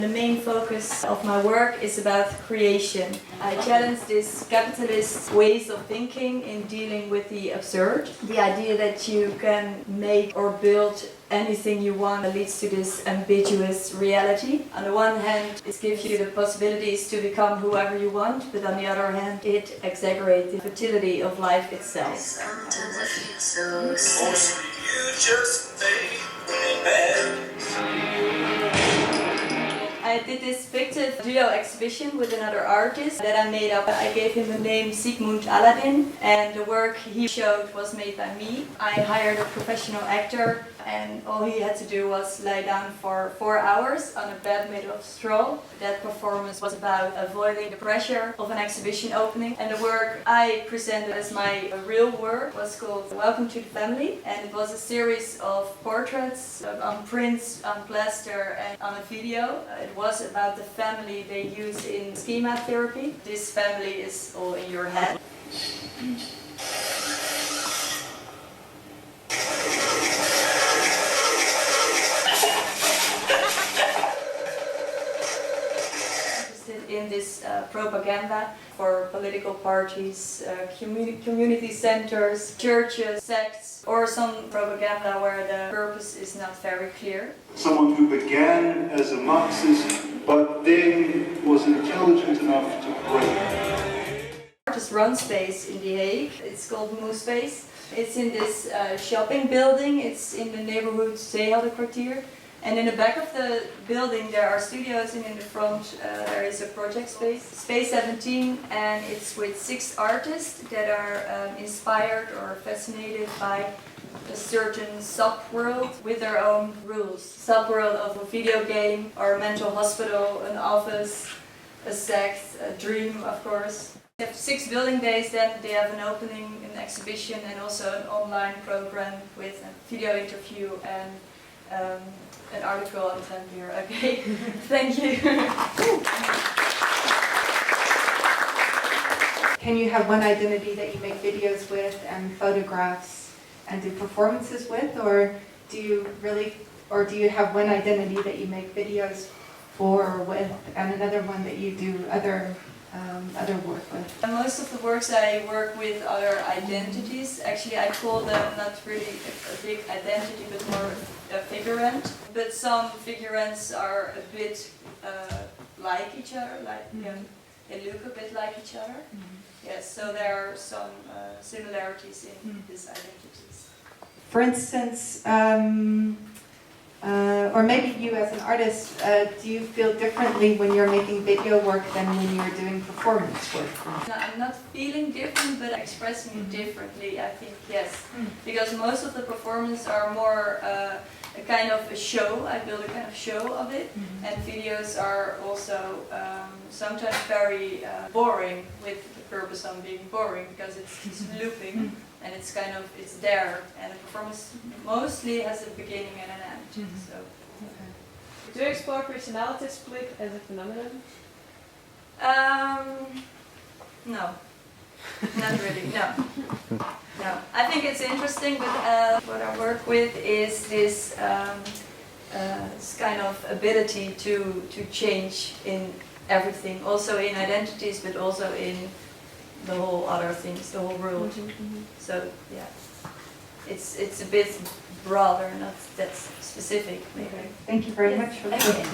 The main focus of my work is about creation. I challenge this capitalist ways of thinking in dealing with the absurd. The idea that you can make or build anything you want leads to this ambiguous reality. On the one hand, it gives you the possibilities to become whoever you want, but on the other hand, it exaggerates the fertility of life itself. Sometimes I feel so sick. You just make me bad. I did this fictive duo exhibition with another artist that I made up. I gave him the name Sigmund Aladdin, and the work he showed was made by me. I hired a professional actor, and all he had to do was lie down for 4 hours on a bed made of straw. That performance was about avoiding the pressure of an exhibition opening, and the work I presented as my real work was called Welcome to the Family, and it was a series of portraits on prints, on plaster and on a video. It was about the family they use in schema therapy. This family is all in your head. In this propaganda for political parties, community centers, churches, sects, or some propaganda where the purpose is not very clear. Someone who began as a Marxist but then was intelligent enough to break. Artist run space in The Hague. It's called Moe Space. It's in this shopping building. It's in the neighborhood Zeeheldenkwartier. And in the back of the building there are studios, and in the front there is a project space, Space 17, and it's with 6 artists that are inspired or fascinated by a certain sub-world with their own rules. Sub-world of a video game, or a mental hospital, an office, a sect, a dream, of course. They have 6 building days, then they have an opening, an exhibition, and also an online program with a video interview and an article on Tumblr. Okay, thank you. Can you have one identity that you make videos with and photographs and do performances with, or do you have one identity that you make videos for or with, and another one that you do other work with? And most of the works I work with other identities. Actually, I call them not really a big identity, but more a figurant. But some figurants are a bit like each other, they look a bit like each other. Yes, so there are some similarities in these identities. For instance, or maybe you as an artist, do you feel differently when you're making video work than when you're doing performance work? No, I'm not feeling different, but expressing it differently, I think, yes. Because most of the performances are more a kind of a show. I build a kind of show of it, and videos are also sometimes very boring, with the purpose of being boring, because it's looping. And it's kind of, it's there, and the performance mostly has a beginning and an end. So. Do you explore personality split as a phenomenon? No, not really, no. No, I think it's interesting, but what I work with is this kind of ability to change in everything, also in identities, but also in the whole other things, the whole world. So yeah, it's a bit broader, not that specific maybe. Thank you very much for that.